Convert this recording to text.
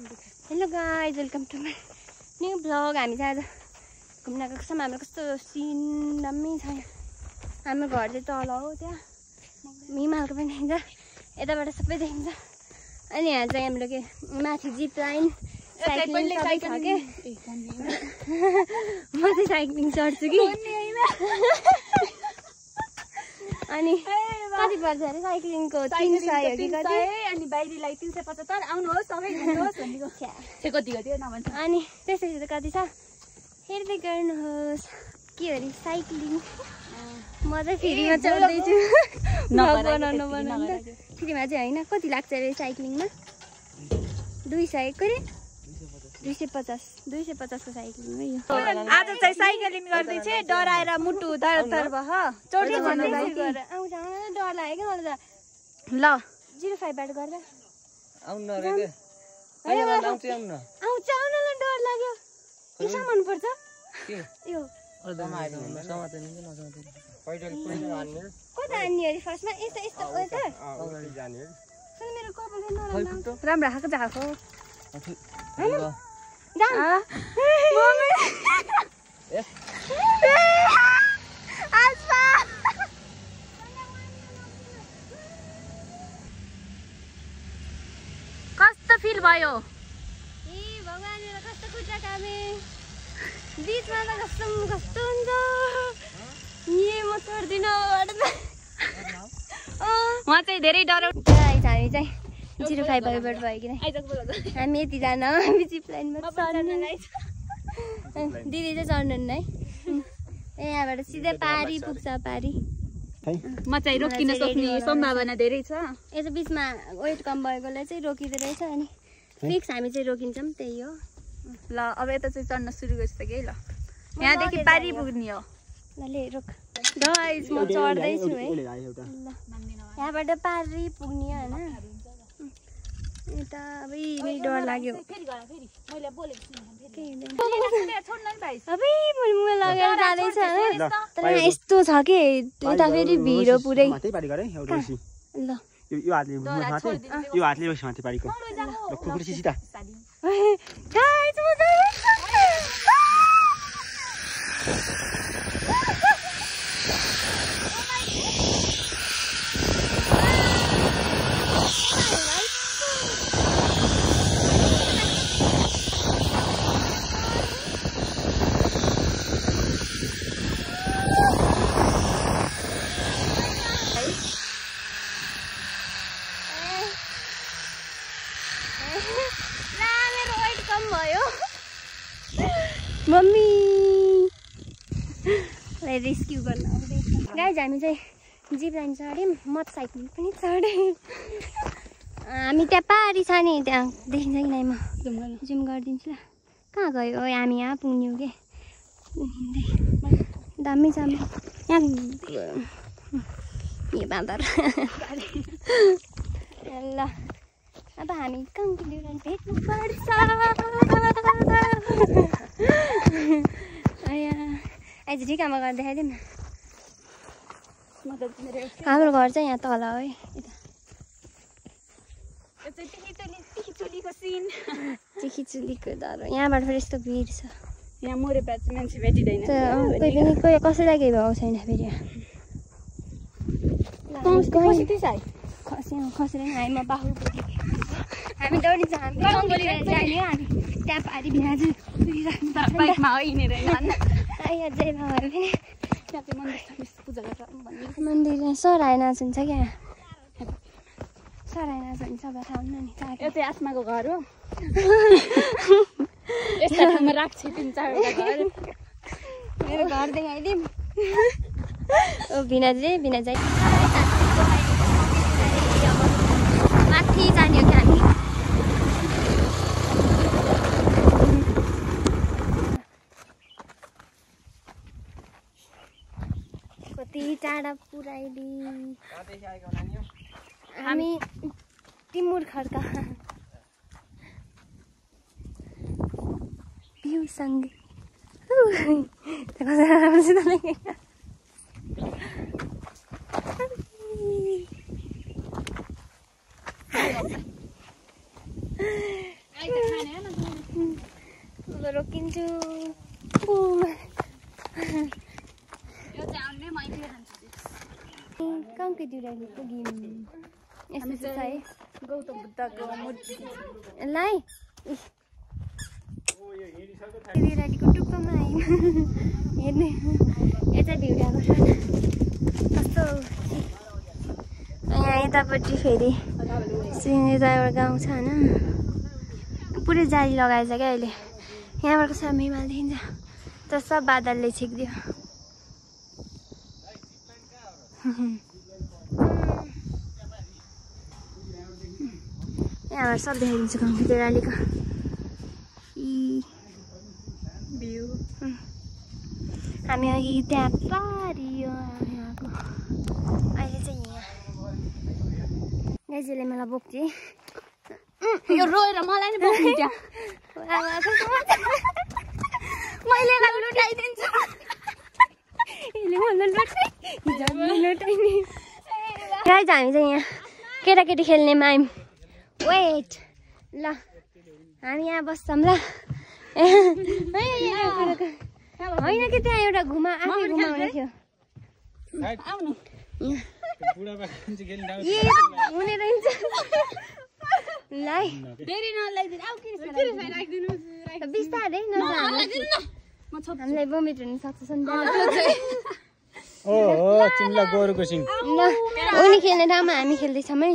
Hello guys, welcome to my new blog. हामी चाहिँ आज घुम्न गएको छौँ। हाम्रो कस्तो सिन दामी छ। हाम्रो घर चाहिँ तल हो, त्यहाँ हिमालको पनि देखिन्छ, यताबाट सबै देखिन्छ। अनि यहाँ चाहिँ हाम्रो के माथि जिप लाइन साइक्लिङ सबै छ के। म चाहिँ साइक्लिङ चढ्छु कि। अनि कति पर्छ अरे साइक्लिङको? 300 हो कि कति? अनि बाहिरीलाई 375। आउनुहोस् सबै घुम्नुहोस् भनेको चाहिँ कति हो त्यो नभन्छ। अनि त्यसपछि त कति छ हेर्दै गर्नुहोस्। के अरे साइक्लिङ म चाहिँ फ्रीमा चढ्दैछु। बनाउनु फ्रीमा चाहिँ होइन। कति लाग्छ अरे साइक्लिङमा? 200 कति? 250 को साइक्लिङ हो यो। आज चाहिँ साइक्लिङ गर्दै चाहिँ डराएर मुटु दर्द भयो। चढ्दै आउँछ डर लाग्यो क्या मलाई त। ल 05 बाट गर्दा आउन रे के हैन आउँछ आउनलाई डर लाग्यो। के सामान पर्छ के यो? समातेन कि नसमातेन पैदल हान्ने कता हान्ने अरे फर्स्टमा? यस्तो यस्तो यता अगाडि जाने सुन मेरो कपाल चाहिँ नराम्रो राम्रो खाएको जाको कस्तो फिल भयो? ए भगवान, मेरो कस्तो खुट्टा कामे बिचमा त कस्तो हुन्छ। ए म चढ्दिन। म चाहिँ धेरै डराउँछु। हामी चाहिँ 05 बाट भइकन हामी यतिजना हामी जिप लाइनमा चढ्नु। दिदी चाहिँ चढ्नुहुन्न है। ए यहाँबाट सिधै पारी पुग्छ। पारी म चाहिँ रोकिन सक्ने सम्भावना धेरै छ। यो चाहिँ बिचमा वेट कम भएकोलाई चाहिँ रोकिँदो रहेछ। अनि फिक्स हामी चाहिँ रोकिन्छौँ, त्यही हो। ल अब यता चाहिँ चढ्न सुरु गरिसकेँ है। ल यहाँदेखि पारी पुग्ने हो। ल ले रोक गाइस, म चढ्दैछु है। ल यहाँबाट पारी पुग्ने होइन। यता अब डर लाग्यो। लगेर जाँदैछ तर यस्तो छ कि यता फेरि भिड हो पुरै। ल यो हातले माथि पारीको ल खुकुरी सिधा गाइस म मम्मीलाई रेस्क्यु गर्न आउँदैछ। गाइज हामी चाहिँ जिप लाइन चढ्यौँ, म साइक्लिङ पनि चढेँ। हामी त्यहाँ पारी छ नि, त्यहाँ देखिन्छ कि नै? म जुम गरिदिन्छु ल। कहाँ गयो? हामी यहाँ पुग्यौँ के। दामी छ यहाँ यो बाँदर। ल अब हामी कङ्क्लुजन भेट्नु पर्छ। आज ठिकामा गएर देखाइदिउँ न। हाम्रो घर चाहिँ यहाँ तल हो है। चिखीचुलीको डर। यहाँबाट फेरि यस्तो भिड छ। यहाँ मोरे प्याच मान्छे भेटिँदैन। कोही कसैलाई केही भएको छैन फेरि। खसेर नि हामी बाहु हामी दौडिन्छ। हामी त्यहाँ पारी भिराज बाइकमा हिँडेर जय बाबा पनि मन्दिर सराय नाच हुन्छ क्या। सराय नाच हुन्छ सब थाहा हुन्न नि। यो चाहिँ आत्माको घर हो। यस्ता ठाउँमा राख्छ 3-4 घर। मेरो घर देखाइदिउँ। भिना चाहिँ माथि जाने हो कि हामी। कति टाढा पुऱ्याइदिउँ हामी। टिमुर खड्का भ्यूसँग रोकिन्छु कहाँको दिउराली पुग्यौँ यस्तो छ है गौतम बुद्धको मूर्ति लाई दिउरालीको टुप्पोमा आयौँ हेर्ने यता भिउराको छ कस्तो यहाँ यतापट्टि फेरि यता एउटा गाउँ छ होइन पुरै जाली लगाएछ क्या अहिले यहाँबाट सब हिमाल देखिन्छ तर सब बादलले छेकिदियो यहाँबाट सब देखाइदिन्छु गाउँको देउरालीको भ्यू हामी अघि त्यहाँ पारियो यहाँको अहिले चाहिँ यहाँ गाइजले मलाई बोक्थ्यो यो रोएर मलाई नै बोक्नुहुन्छ मैले लुटाइदिन्छु गाइज हामी चाहिँ यहाँ केटाकेटी खेल्नेमा आयौँ वेट ल हामी यहाँ बस्छौँ ल होइन कि त्यहाँ एउटा घुमा आफै घुमाउने थियो हुने रहेछ बिस्तारै हामीलाई बमिट हुन सक्छ चिम्ला गोरुको सिङ उनी खेल्ने ठाउँमा हामी खेल्दैछौँ है